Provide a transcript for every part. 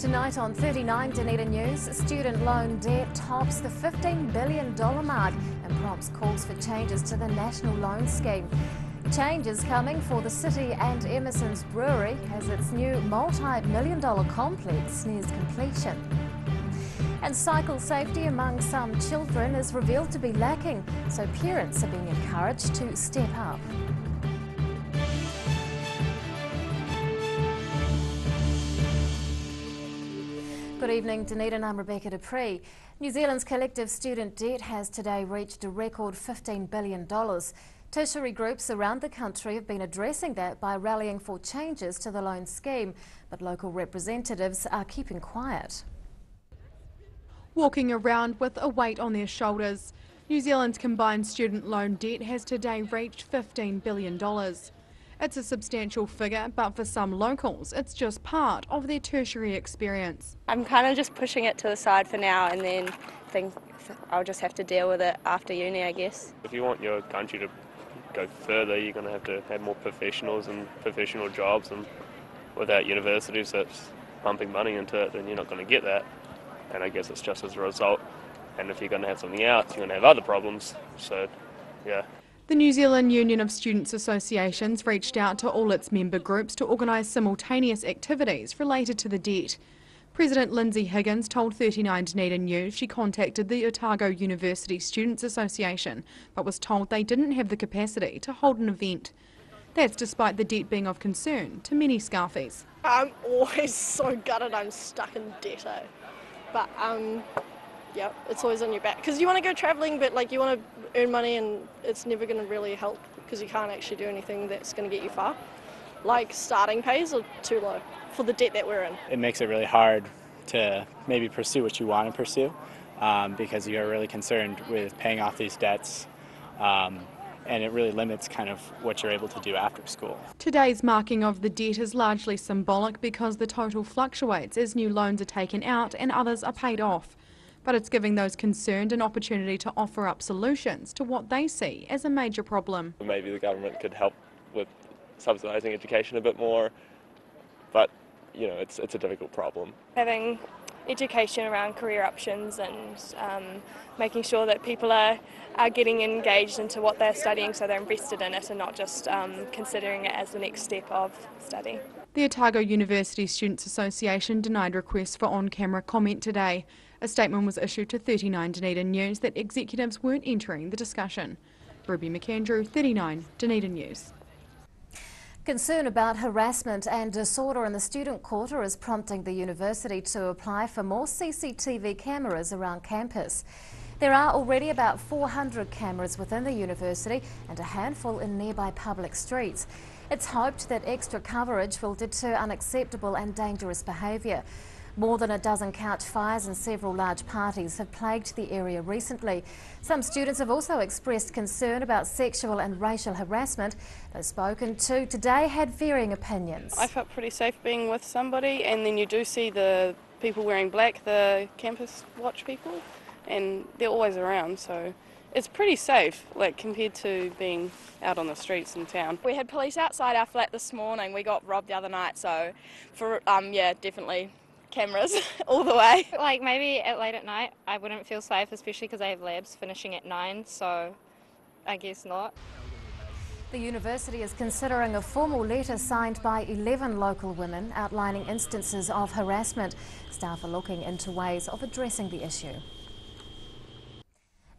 Tonight on 39 Dunedin News, student loan debt tops the $15 billion mark and prompts calls for changes to the national loan scheme. Changes coming for the city and Amos M Brewery as its new multi-million-dollar complex nears completion. And cycle safety among some children is revealed to be lacking, so parents are being encouraged to step up. Good evening, Dunedin. I'm Rebecca Dupree. New Zealand's collective student debt has today reached a record $15 billion. Tertiary groups around the country have been addressing that by rallying for changes to the loan scheme, but local representatives are keeping quiet. Walking around with a weight on their shoulders, New Zealand's combined student loan debt has today reached $15 billion. It's a substantial figure, but for some locals, it's just part of their tertiary experience. I'm kind of just pushing it to the side for now, and then think I'll just have to deal with it after uni, I guess. If you want your country to go further, you're going to have more professionals and professional jobs, and without universities that's pumping money into it, then you're not going to get that. And I guess it's just as a result. And if you're going to have something else, you're going to have other problems. So, yeah. The New Zealand Union of Students' Associations reached out to all its member groups to organise simultaneous activities related to the debt. President Lindsay Higgins told 39 Dunedin News she contacted the Otago University Students' Association, but was told they didn't have the capacity to hold an event. That's despite the debt being of concern to many Scarfies. I'm always so gutted I'm stuck in debt, but yeah, it's always on your back because you want to go travelling, but like you want to earn money and it's never going to really help because you can't actually do anything that's going to get you far. Like starting pays are too low for the debt that we're in. It makes it really hard to maybe pursue what you want to pursue because you're really concerned with paying off these debts. And it really limits kind of what you're able to do after school. Today's marking of the debt is largely symbolic because the total fluctuates as new loans are taken out and others are paid off. But it's giving those concerned an opportunity to offer up solutions to what they see as a major problem. Maybe the government could help with subsidising education a bit more, but you know, it's a difficult problem. Having education around career options and making sure that people are getting engaged into what they're studying so they're invested in it and not just considering it as the next step of study. The Otago University Students' Association denied requests for on-camera comment today. A statement was issued to 39 Dunedin News that executives weren't entering the discussion. Ruby McAndrew, 39 Dunedin News. Concern about harassment and disorder in the student quarter is prompting the university to apply for more CCTV cameras around campus. There are already about 400 cameras within the university and a handful in nearby public streets. It's hoped that extra coverage will deter unacceptable and dangerous behaviour. More than a dozen couch fires and several large parties have plagued the area recently. Some students have also expressed concern about sexual and racial harassment. Those spoken to today had varying opinions. I felt pretty safe being with somebody, and then you do see the people wearing black, the campus watch people, and they're always around, so it's pretty safe, like compared to being out on the streets in town. We had police outside our flat this morning. We got robbed the other night, so for yeah, definitely cameras all the way. Like maybe at late at night I wouldn't feel safe, especially because I have labs finishing at 9, so I guess not. The university is considering a formal letter signed by 11 local women outlining instances of harassment. Staff are looking into ways of addressing the issue.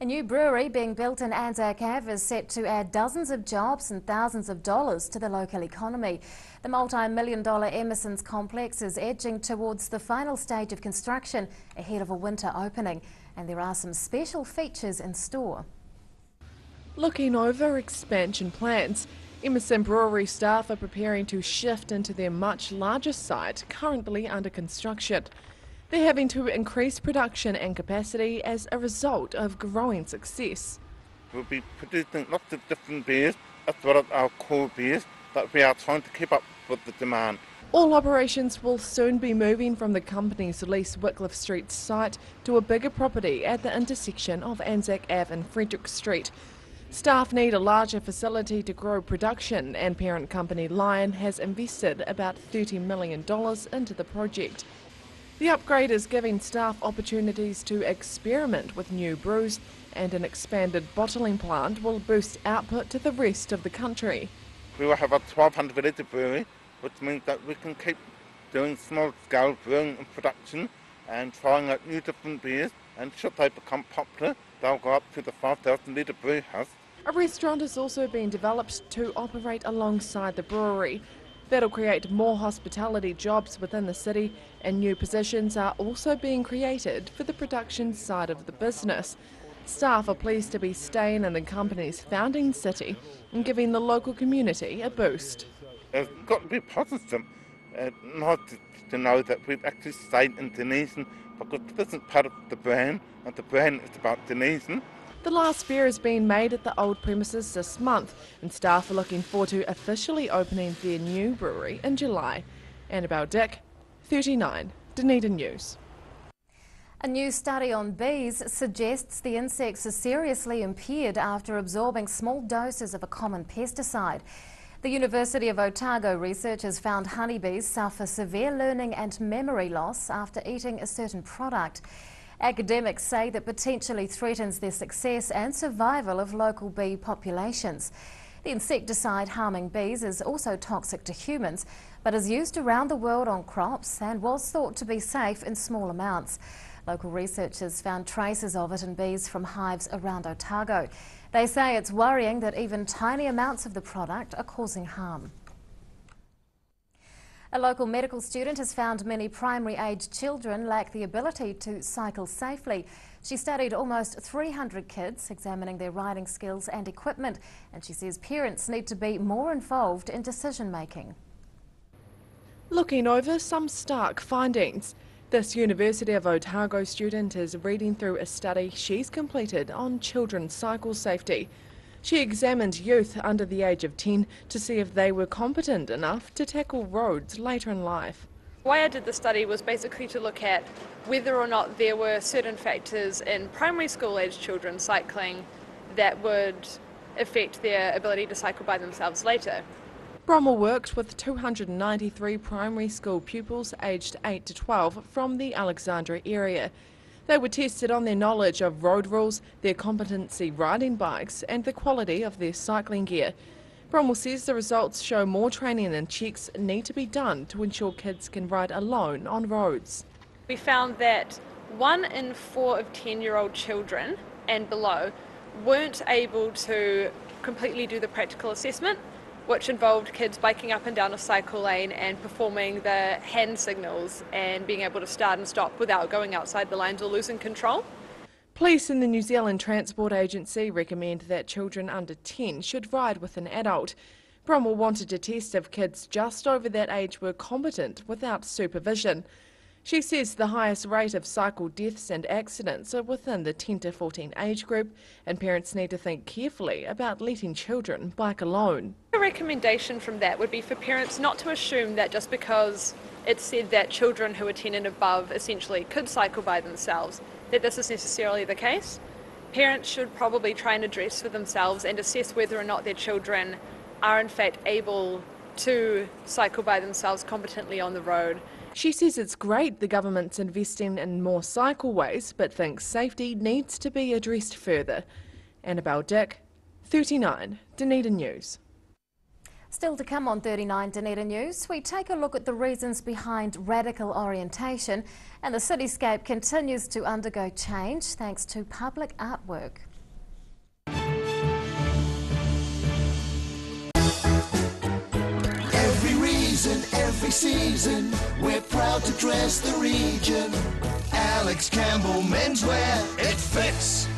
A new brewery being built in Anzac Ave is set to add dozens of jobs and thousands of dollars to the local economy. The multi-million-dollar Emerson's complex is edging towards the final stage of construction ahead of a winter opening, and there are some special features in store. Looking over expansion plans, Amos M Brewery staff are preparing to shift into their much larger site currently under construction. They're having to increase production and capacity as a result of growing success. We'll be producing lots of different beers as well as our core beers, but we are trying to keep up with the demand. All operations will soon be moving from the company's leased Wycliffe Street site to a bigger property at the intersection of Anzac Ave and Frederick Street. Staff need a larger facility to grow production, and parent company Lion has invested about $30 million into the project. The upgrade is giving staff opportunities to experiment with new brews, and an expanded bottling plant will boost output to the rest of the country. We will have a 1,200 litre brewery, which means that we can keep doing small-scale brewing and production and trying out new different beers, and should they become popular, they'll go up to the 5,000 litre brew house. A restaurant is also being developed to operate alongside the brewery. That'll create more hospitality jobs within the city, and new positions are also being created for the production side of the business. Staff are pleased to be staying in the company's founding city and giving the local community a boost. It's got to be positive. Nice to know that we've actually stayed in Dunedin, because this isn't part of the brand, and the brand is about Dunedin. The last beer is being made at the old premises this month, and staff are looking forward to officially opening their new brewery in July. Annabelle Dick, 39, Dunedin News. A new study on bees suggests the insects are seriously impaired after absorbing small doses of a common pesticide. The University of Otago researchers found honeybees suffer severe learning and memory loss after eating a certain product. Academics say that potentially threatens their success and survival of local bee populations. The insecticide harming bees is also toxic to humans, but is used around the world on crops and was thought to be safe in small amounts. Local researchers found traces of it in bees from hives around Otago. They say it's worrying that even tiny amounts of the product are causing harm. A local medical student has found many primary-aged children lack the ability to cycle safely. She studied almost 300 kids, examining their riding skills and equipment, and she says parents need to be more involved in decision-making. Looking over some stark findings. This University of Otago student is reading through a study she's completed on children's cycle safety. She examined youth under the age of 10 to see if they were competent enough to tackle roads later in life. Why I did the study was basically to look at whether or not there were certain factors in primary school age children cycling that would affect their ability to cycle by themselves later. Bromwell worked with 293 primary school pupils aged 8 to 12 from the Alexandra area. They were tested on their knowledge of road rules, their competency riding bikes and the quality of their cycling gear. Bromwell says the results show more training and checks need to be done to ensure kids can ride alone on roads. We found that 1 in 4 of 10-year-old children and below weren't able to completely do the practical assessment, which involved kids biking up and down a cycle lane and performing the hand signals and being able to start and stop without going outside the lines or losing control. Police and the New Zealand Transport Agency recommend that children under 10 should ride with an adult. Bromwell wanted to test if kids just over that age were competent without supervision. She says the highest rate of cycle deaths and accidents are within the 10 to 14 age group, and parents need to think carefully about letting children bike alone. A recommendation from that would be for parents not to assume that just because it's said that children who are 10 and above essentially could cycle by themselves, that this is necessarily the case. Parents should probably try and address for themselves and assess whether or not their children are in fact able to cycle by themselves competently on the road. She says it's great the government's investing in more cycleways, but thinks safety needs to be addressed further. Annabelle Dick, 39, Dunedin News. Still to come on 39 Dunedin News, we take a look at the reasons behind radical orientation, and the cityscape continues to undergo change thanks to public artwork. Every season, we're proud to dress the region. Alex Campbell menswear, it fits.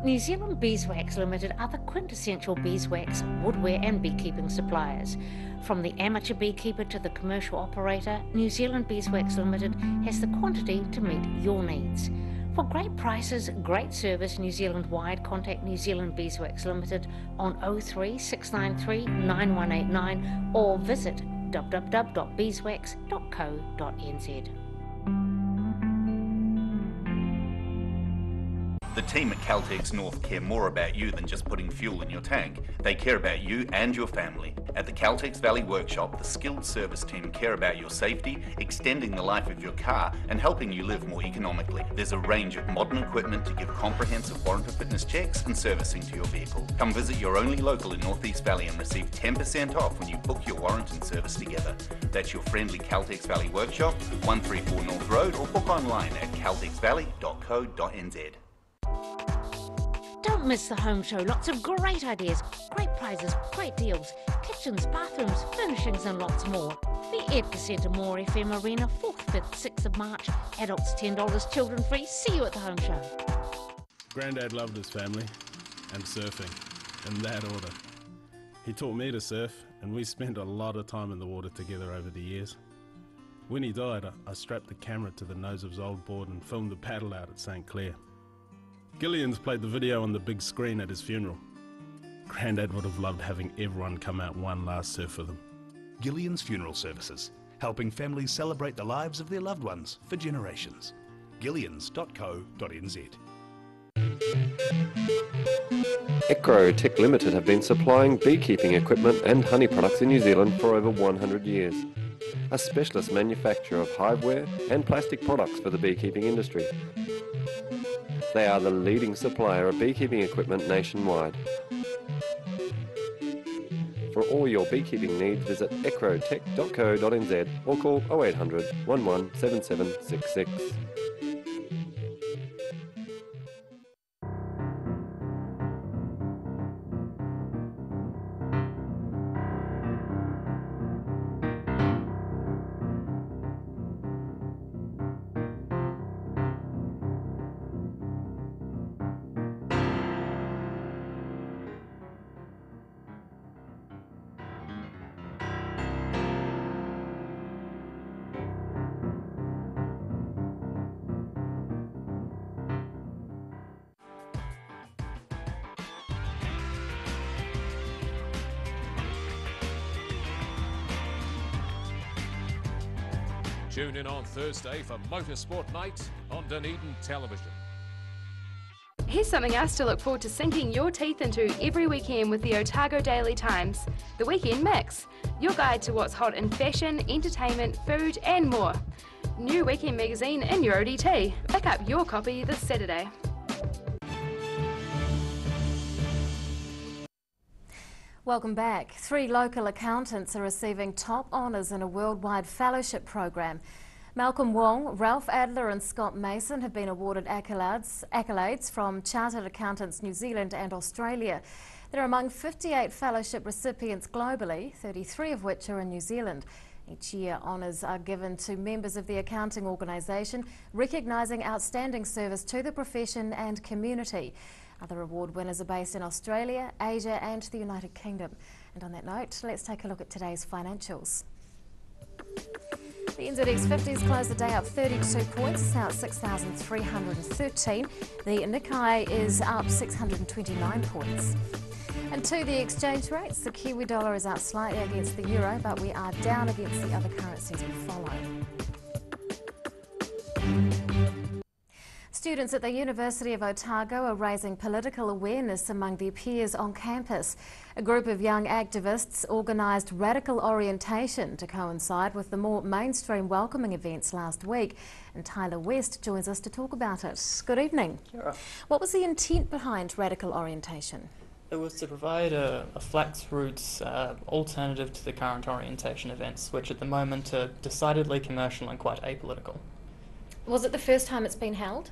New Zealand Beeswax Limited are the quintessential beeswax, woodwear and beekeeping suppliers. From the amateur beekeeper to the commercial operator, New Zealand Beeswax Limited has the quantity to meet your needs. For great prices, great service New Zealand-wide, contact New Zealand Beeswax Limited on 03 693 9189 or visit www.beeswax.co.nz. The team at Caltex North care more about you than just putting fuel in your tank. They care about you and your family. At the Caltex Valley Workshop, the skilled service team care about your safety, extending the life of your car and helping you live more economically. There's a range of modern equipment to give comprehensive warranty fitness checks and servicing to your vehicle. Come visit your only local in North East Valley and receive 10% off when you book your warrant and service together. That's your friendly Caltex Valley Workshop, 134 North Road, or book online at caltexvalley.co.nz. Don't miss the home show. Lots of great ideas, great prizes, great deals, kitchens, bathrooms, furnishings and lots more. The Edgar Centre Moore FM Arena, 4th, 5th, 6th of March. Adults $10, children free. See you at the home show. Grandad loved his family and surfing, in that order. He taught me to surf and we spent a lot of time in the water together over the years. When he died, I strapped the camera to the nose of his old board and filmed the paddle out at St Clair. Gillian's played the video on the big screen at his funeral. Grandad would have loved having everyone come out one last surf with him. Gillian's Funeral Services, helping families celebrate the lives of their loved ones for generations. Gillians.co.nz. Ecrotech Limited have been supplying beekeeping equipment and honey products in New Zealand for over 100 years. A specialist manufacturer of hiveware and plastic products for the beekeeping industry. They are the leading supplier of beekeeping equipment nationwide. For all your beekeeping needs, visit ecrotech.co.nz or call 0800 117766. Tune in on Thursday for Motorsport Night on Dunedin Television. Here's something else to look forward to sinking your teeth into every weekend with the Otago Daily Times, the Weekend Mix, your guide to what's hot in fashion, entertainment, food and more. New weekend magazine in your ODT. Pick up your copy this Saturday. Welcome back. 3 local accountants are receiving top honours in a worldwide fellowship program. Malcolm Wong, Ralph Adler and Scott Mason have been awarded accolades from Chartered Accountants New Zealand and Australia. They're among 58 fellowship recipients globally, 33 of which are in New Zealand. Each year, honours are given to members of the accounting organisation, recognising outstanding service to the profession and community. Other award winners are based in Australia, Asia and the United Kingdom. And on that note, let's take a look at today's financials. The NZX 50s closed the day up 32 points, it's now at 6,313. The Nikkei is up 629 points. And to the exchange rates, the Kiwi dollar is out slightly against the euro, but we are down against the other currencies we follow. Students at the University of Otago are raising political awareness among their peers on campus. A group of young activists organised radical orientation to coincide with the more mainstream welcoming events last week. And Tyler West joins us to talk about it. Good evening. Kia ora. What was the intent behind radical orientation? It was to provide a flax roots alternative to the current orientation events, which at the moment are decidedly commercial and quite apolitical. Was it the first time it's been held?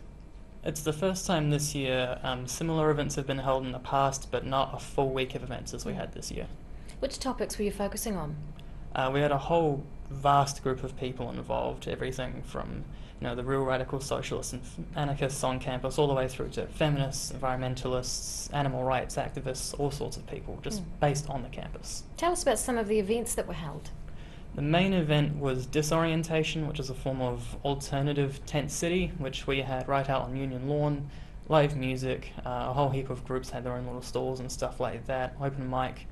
It's the first time this year. Similar events have been held in the past, but not a full week of events as we had this year. Which topics were you focusing on? We had a whole vast group of people involved, everything from the real radical socialists and anarchists on campus, all the way through to feminists, environmentalists, animal rights activists, all sorts of people, just based on the campus. Tell us about some of the events that were held. The main event was Disorientation, which is a form of alternative tent city, which we had right out on Union Lawn, live music, a whole heap of groups had their own little stalls and stuff like that, open mic.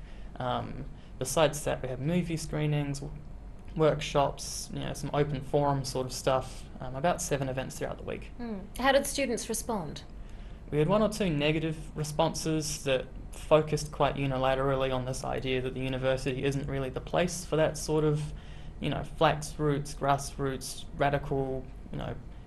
Besides that, we had movie screenings, workshops, some open forum sort of stuff, about 7 events throughout the week. How did students respond? We had 1 or 2 negative responses that focused quite unilaterally on this idea that the university isn't really the place for that sort of, flax roots, grassroots, radical,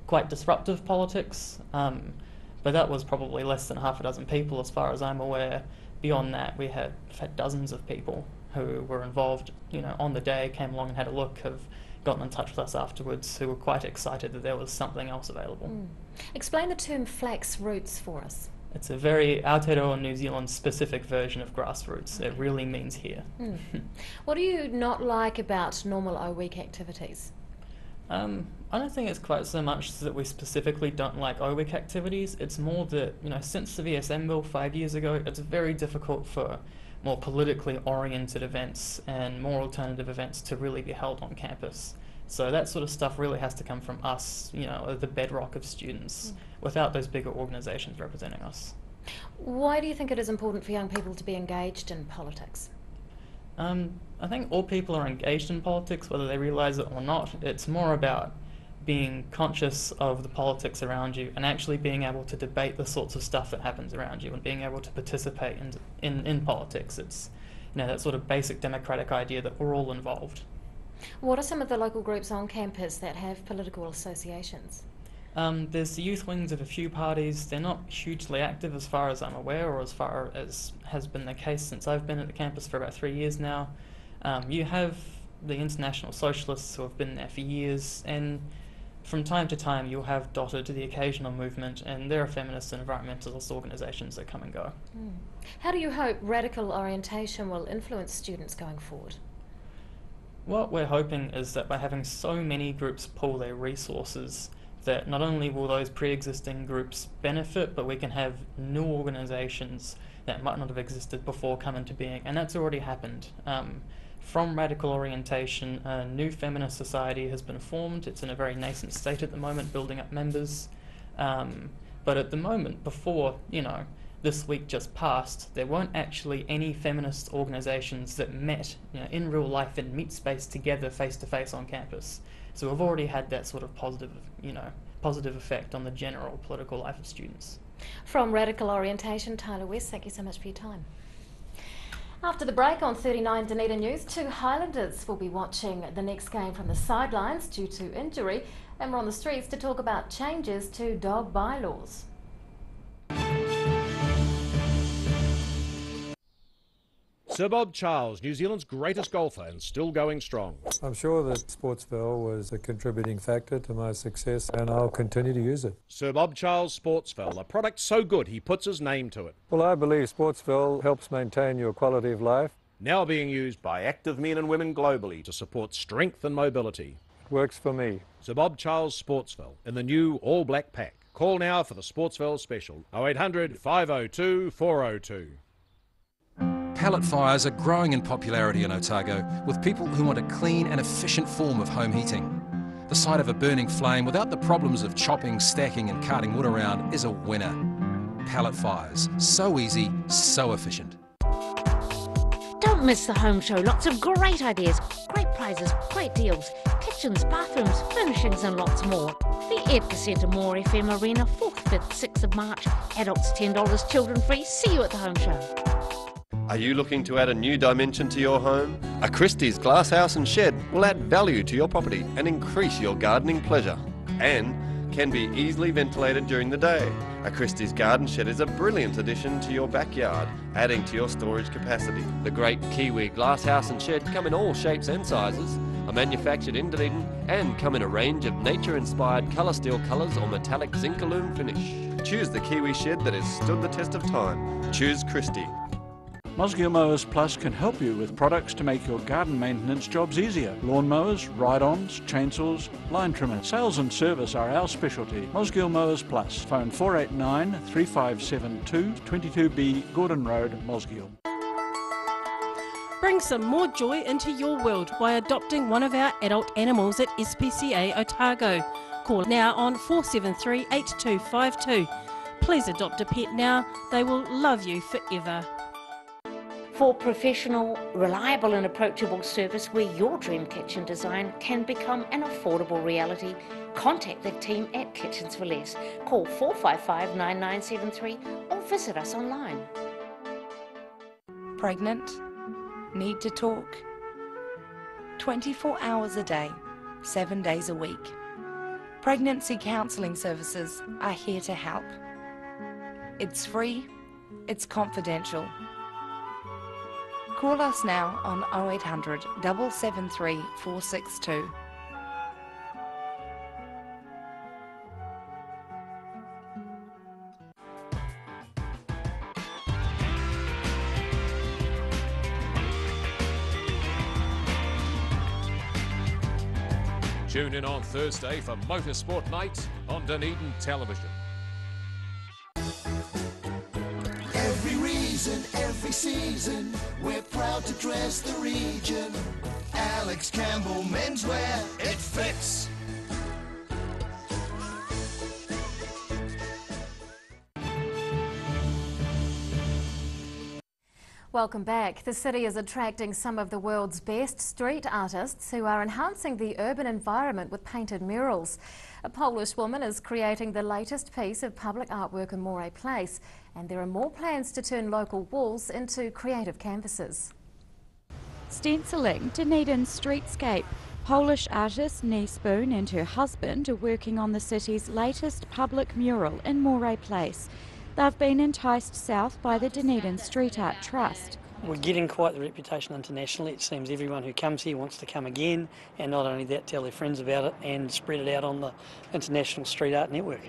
quite disruptive politics. But that was probably less than half a dozen people as far as I'm aware. Beyond that, we've had dozens of people who were involved, on the day, came along and had a look, have gotten in touch with us afterwards, who were quite excited that there was something else available. Explain the term flax roots for us. It's a very Aotearoa New Zealand specific version of grassroots. It really means here. What do you not like about normal O-Week activities? I don't think it's quite so much that we specifically don't like O-Week activities. It's more that, since the VSM Bill 5 years ago, it's very difficult for more politically oriented events and more alternative events to really be held on campus. So that sort of stuff really has to come from us, the bedrock of students, without those bigger organisations representing us. Why do you think it is important for young people to be engaged in politics? I think all people are engaged in politics, whether they realise it or not. It's more about being conscious of the politics around you and actually being able to debate the sorts of stuff that happens around you and being able to participate in politics. It's that sort of basic democratic idea that we're all involved. What are some of the local groups on campus that have political associations? There's the youth wings of a few parties. They're not hugely active as far as I'm aware, or as far as has been the case since I've been at the campus for about 3 years now. You have the International Socialists who have been there for years, and from time to time you'll have dotted to the occasional movement, and there are feminist and environmentalist organisations that come and go. How do you hope radical orientation will influence students going forward? What we're hoping is that by having so many groups pool their resources, that not only will those pre-existing groups benefit, but we can have new organisations that might not have existed before come into being, and that's already happened. From radical orientation, a new feminist society has been formed. It's in a very nascent state at the moment, building up members. But at the moment, before, this week just passed, there weren't actually any feminist organisations that met, in real life in meet space together face to face on campus. So we've already had that sort of positive effect on the general political life of students. From Radical Orientation, Tyler West, thank you so much for your time. After the break on 39 Dunedin News, 2 Highlanders will be watching the next game from the sidelines due to injury, and we're on the streets to talk about changes to dog bylaws. Sir Bob Charles, New Zealand's greatest golfer and still going strong. I'm sure that Sportsville was a contributing factor to my success, and I'll continue to use it. Sir Bob Charles Sportsville, a product so good he puts his name to it. Well, I believe Sportsville helps maintain your quality of life. Now being used by active men and women globally to support strength and mobility. It works for me. Sir Bob Charles Sportsville in the new all-black pack. Call now for the Sportsville special, 0800 502 402. Pallet fires are growing in popularity in Otago, with people who want a clean and efficient form of home heating. The sight of a burning flame without the problems of chopping, stacking and carting wood around is a winner. Pallet fires, so easy, so efficient. Don't miss the home show. Lots of great ideas, great prizes, great deals, kitchens, bathrooms, furnishings and lots more. The Ed More FM Arena, 4th, 5th, 6th of March. Adults $10, children free. See you at the home show. Are you looking to add a new dimension to your home? A Christie's glasshouse and shed will add value to your property and increase your gardening pleasure, and can be easily ventilated during the day. A Christie's garden shed is a brilliant addition to your backyard, adding to your storage capacity. The great Kiwi glasshouse and shed come in all shapes and sizes, are manufactured in Dunedin and come in a range of nature-inspired colour steel colours or metallic zinc-alume finish. Choose the Kiwi shed that has stood the test of time. Choose Christie. Mosgiel Mowers Plus can help you with products to make your garden maintenance jobs easier. Lawn mowers, ride-ons, chainsaws, line trimmers. Sales and service are our specialty. Mosgiel Mowers Plus. Phone 489 3572 22B Gordon Road, Mosgiel. Bring some more joy into your world by adopting one of our adult animals at SPCA Otago. Call now on 473 8252. Please adopt a pet now. They will love you forever. For professional, reliable and approachable service where your dream kitchen design can become an affordable reality, Contact the team at Kitchens for Less. Call 455 9973 or visit us online. Pregnant? Need to talk? 24 hours a day, 7 days a week. Pregnancy counselling services are here to help. It's free, it's confidential. Call us now on 0800 773 462. Tune in on Thursday for Motorsport Night on Dunedin Television. Every reason, every season, we're proud to dress the region. Alex Campbell Menswear, it fits. Welcome back. The city is attracting some of the world's best street artists who are enhancing the urban environment with painted murals. A Polish woman is creating the latest piece of public artwork in Moray Place, and there are more plans to turn local walls into creative canvases. Stenciling Dunedin streetscape. Polish artist Nee Spoon and her husband are working on the city's latest public mural in Moray Place. They've been enticed south by the Dunedin Street Art Trust. We're getting quite the reputation internationally. It seems everyone who comes here wants to come again, and not only that, tell their friends about it and spread it out on the international street art network.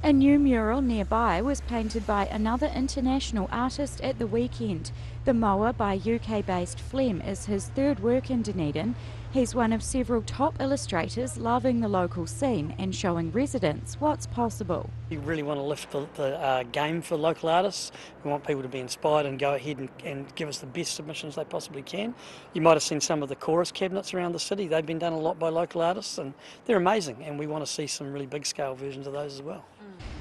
A new mural nearby was painted by another international artist at the weekend. The Mower by UK-based Flem is his third work in Dunedin. He's one of several top illustrators loving the local scene and showing residents what's possible. We really want to lift the game for local artists. We want people to be inspired and go ahead and give us the best submissions they possibly can. You might have seen some of the chorus cabinets around the city. They've been done a lot by local artists and they're amazing, and we want to see some really big scale versions of those as well.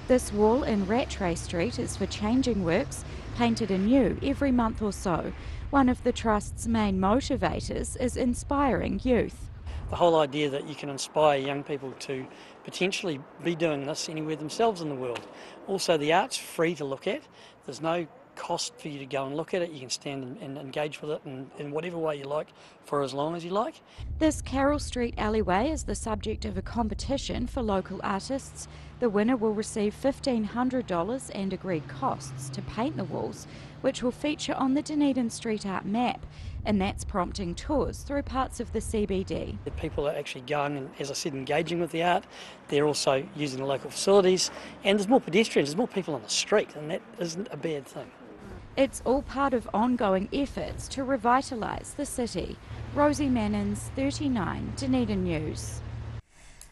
This wall in Rattray Street is for changing works, painted anew every month or so. One of the Trust's main motivators is inspiring youth. The whole idea that you can inspire young people to potentially be doing this anywhere themselves in the world. Also, the art's free to look at. There's no cost for you to go and look at it. You can stand and engage with it in whatever way you like for as long as you like. This Carroll Street alleyway is the subject of a competition for local artists. The winner will receive $1,500 and agreed costs to paint the walls, which will feature on the Dunedin Street Art map, and that's prompting tours through parts of the CBD. People are actually going and, as I said, engaging with the art. They're also using the local facilities, and there's more pedestrians, there's more people on the street, and that isn't a bad thing. It's all part of ongoing efforts to revitalise the city. Rosie Mannins, 39, Dunedin News.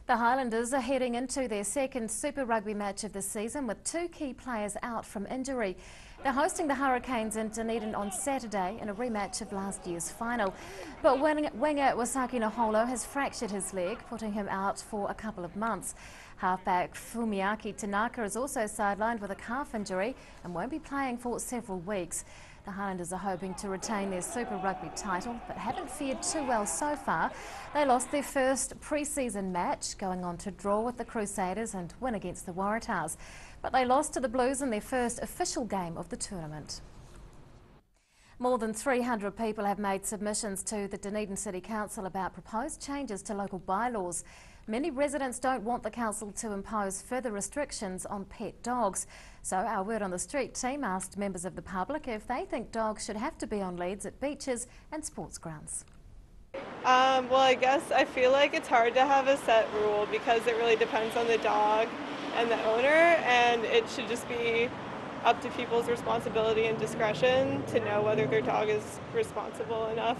The Highlanders are heading into their second Super Rugby match of the season with two key players out from injury. They're hosting the Hurricanes in Dunedin on Saturday in a rematch of last year's final. But winger Wasaki Naholo has fractured his leg, putting him out for a couple of months. Halfback Fumiaki Tanaka is also sidelined with a calf injury and won't be playing for several weeks. The Highlanders are hoping to retain their Super Rugby title, but haven't fared too well so far. They lost their first pre-season match, going on to draw with the Crusaders and win against the Waratahs. But they lost to the Blues in their first official game of the tournament. More than 300 people have made submissions to the Dunedin City Council about proposed changes to local bylaws. Many residents don't want the council to impose further restrictions on pet dogs. So our Word on the Street team asked members of the public if they think dogs should have to be on leads at beaches and sports grounds. Well, I guess I feel like it's hard to have a set rule because it really depends on the dog and the owner, and it should just be up to people's responsibility and discretion to know whether their dog is responsible enough.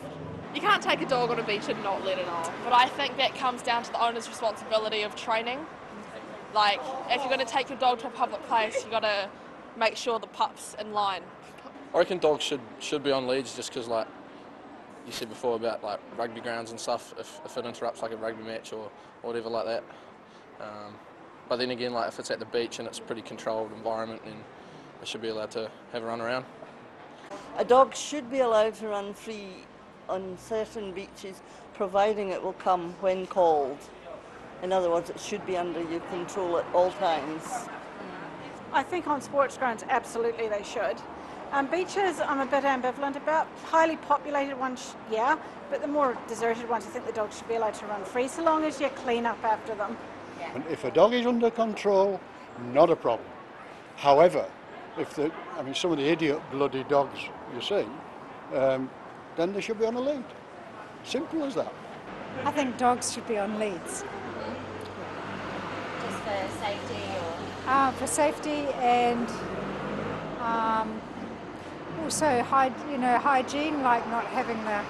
You can't take a dog on a beach and not let it on. But I think that comes down to the owner's responsibility of training. Like, if you're going to take your dog to a public place, you've got to make sure the pup's in line. I reckon dogs should be on leads just because, like you said before about like rugby grounds and stuff, if it interrupts like a rugby match or whatever like that. But then again, like if it's at the beach and it's a pretty controlled environment, then they should be allowed to have a run around. A dog should be allowed to run free on certain beaches, providing it will come when called. In other words, it should be under your control at all times. I think on sports grounds, absolutely they should. Beaches, I'm a bit ambivalent about. Highly populated ones, yeah, but the more deserted ones, I think the dogs should be allowed to run free, so long as you clean up after them. And if a dog is under control, not a problem. However, if some of the idiot bloody dogs you see, then they should be on a lead. Simple as that. I think dogs should be on leads. Just for safety or? For safety and also hygiene, like not having the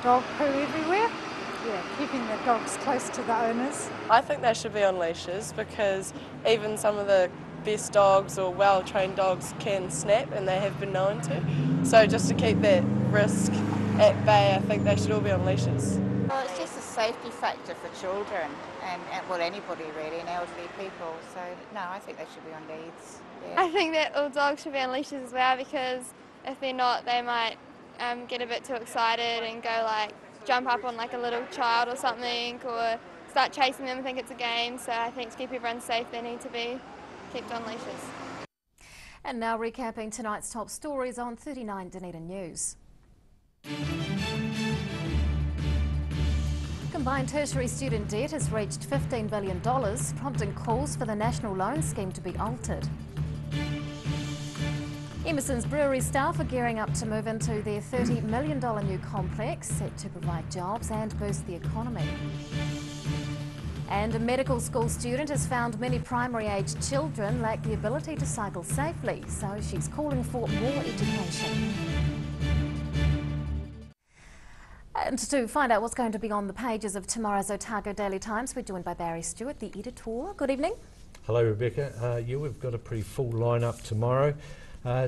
dog poo everywhere. Yeah, keeping the dogs close to the owners. I think they should be on leashes because even some of the best dogs or well-trained dogs can snap, and they have been known to. So just to keep that risk at bay, I think they should all be on leashes. Well, it's just a safety factor for children and well, anybody really, and elderly people. So no, I think they should be on leads. Yeah. I think that all dogs should be on leashes as well, because if they're not, they might get a bit too excited and go like jump up on like a little child or something, or start chasing them and think it's a game. So I think to keep everyone safe, they need to be kept on leashes. And now recapping tonight's top stories on 39 Dunedin News. Combined tertiary student debt has reached $15 billion, prompting calls for the national loan scheme to be altered. Amos M Brewery staff are gearing up to move into their $30 million new complex, set to provide jobs and boost the economy. And a medical school student has found many primary-aged children lack the ability to cycle safely, so she's calling for more education. And to find out what's going to be on the pages of tomorrow's Otago Daily Times, we're joined by Barry Stewart, the editor. Good evening. Hello, Rebecca. We've got a pretty full lineup tomorrow.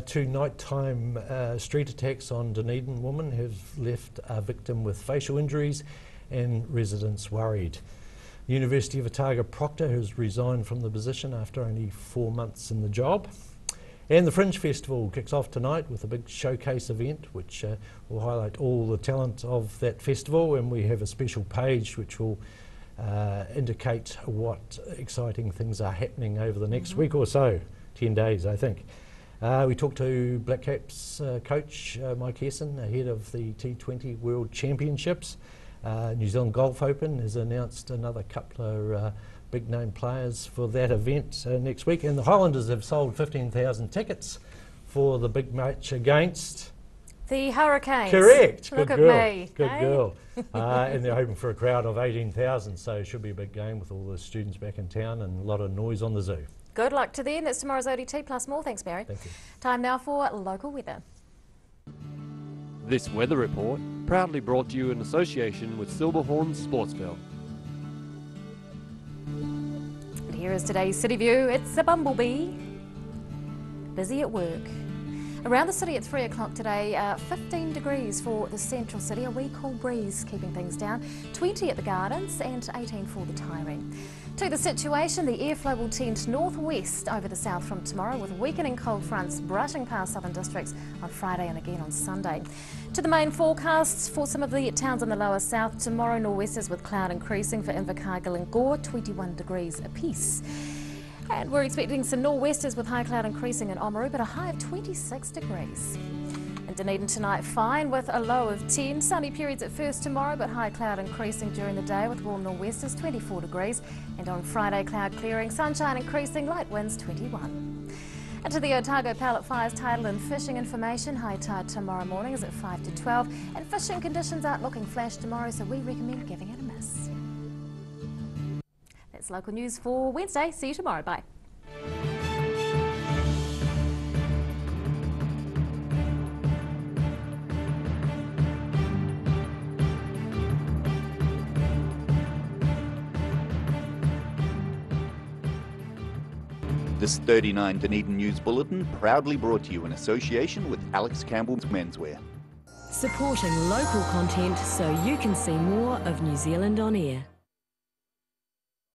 2 nighttime street attacks on Dunedin women have left a victim with facial injuries and residents worried. The University of Otago proctor has resigned from the position after only 4 months in the job. And the Fringe Festival kicks off tonight with a big showcase event which will highlight all the talent of that festival, and we have a special page which will indicate what exciting things are happening over the next week or so, 10 days I think. We talked to Black Caps coach Mike Hesson ahead of the T20 World Championships. New Zealand Golf Open has announced another couple of big name players for that event next week, and the Highlanders have sold 15,000 tickets for the big match against the Hurricanes. Correct. Look Good at girl. me. Good eh? girl. And they're hoping for a crowd of 18,000, so it should be a big game with all the students back in town and a lot of noise on the zoo. Good luck to them. That's tomorrow's ODT plus more. Thanks, Barry. Thank you. Time now for local weather. This weather report proudly brought to you in association with Silverhorn Sportsville. And here is today's City View. It's a bumblebee. Busy at work. Around the city at 3 o'clock today, 15 degrees for the central city, a wee cool breeze keeping things down, 20 at the Gardens and 18 for the Tyree. To the situation, the airflow will tend northwest over the south from tomorrow, with weakening cold fronts brushing past southern districts on Friday and again on Sunday. To the main forecasts for some of the towns in the lower south, tomorrow nor'westers with cloud increasing for Invercargill and Gore, 21 degrees apiece. And we're expecting some nor'westers with high cloud increasing in Oamaru, but a high of 26 degrees. In Dunedin tonight, fine with a low of 10. Sunny periods at first tomorrow, but high cloud increasing during the day with warm nor'westers, 24 degrees. And on Friday, cloud clearing, sunshine increasing, light winds, 21. And to the Otago pallet fires, tidal and fishing information. High tide tomorrow morning is at 5 to 12. And fishing conditions aren't looking flash tomorrow, so we recommend giving it a miss. That's local news for Wednesday. See you tomorrow. Bye. This 39 Dunedin News Bulletin proudly brought to you in association with Alex Campbell's Menswear. Supporting local content so you can see more of New Zealand on air.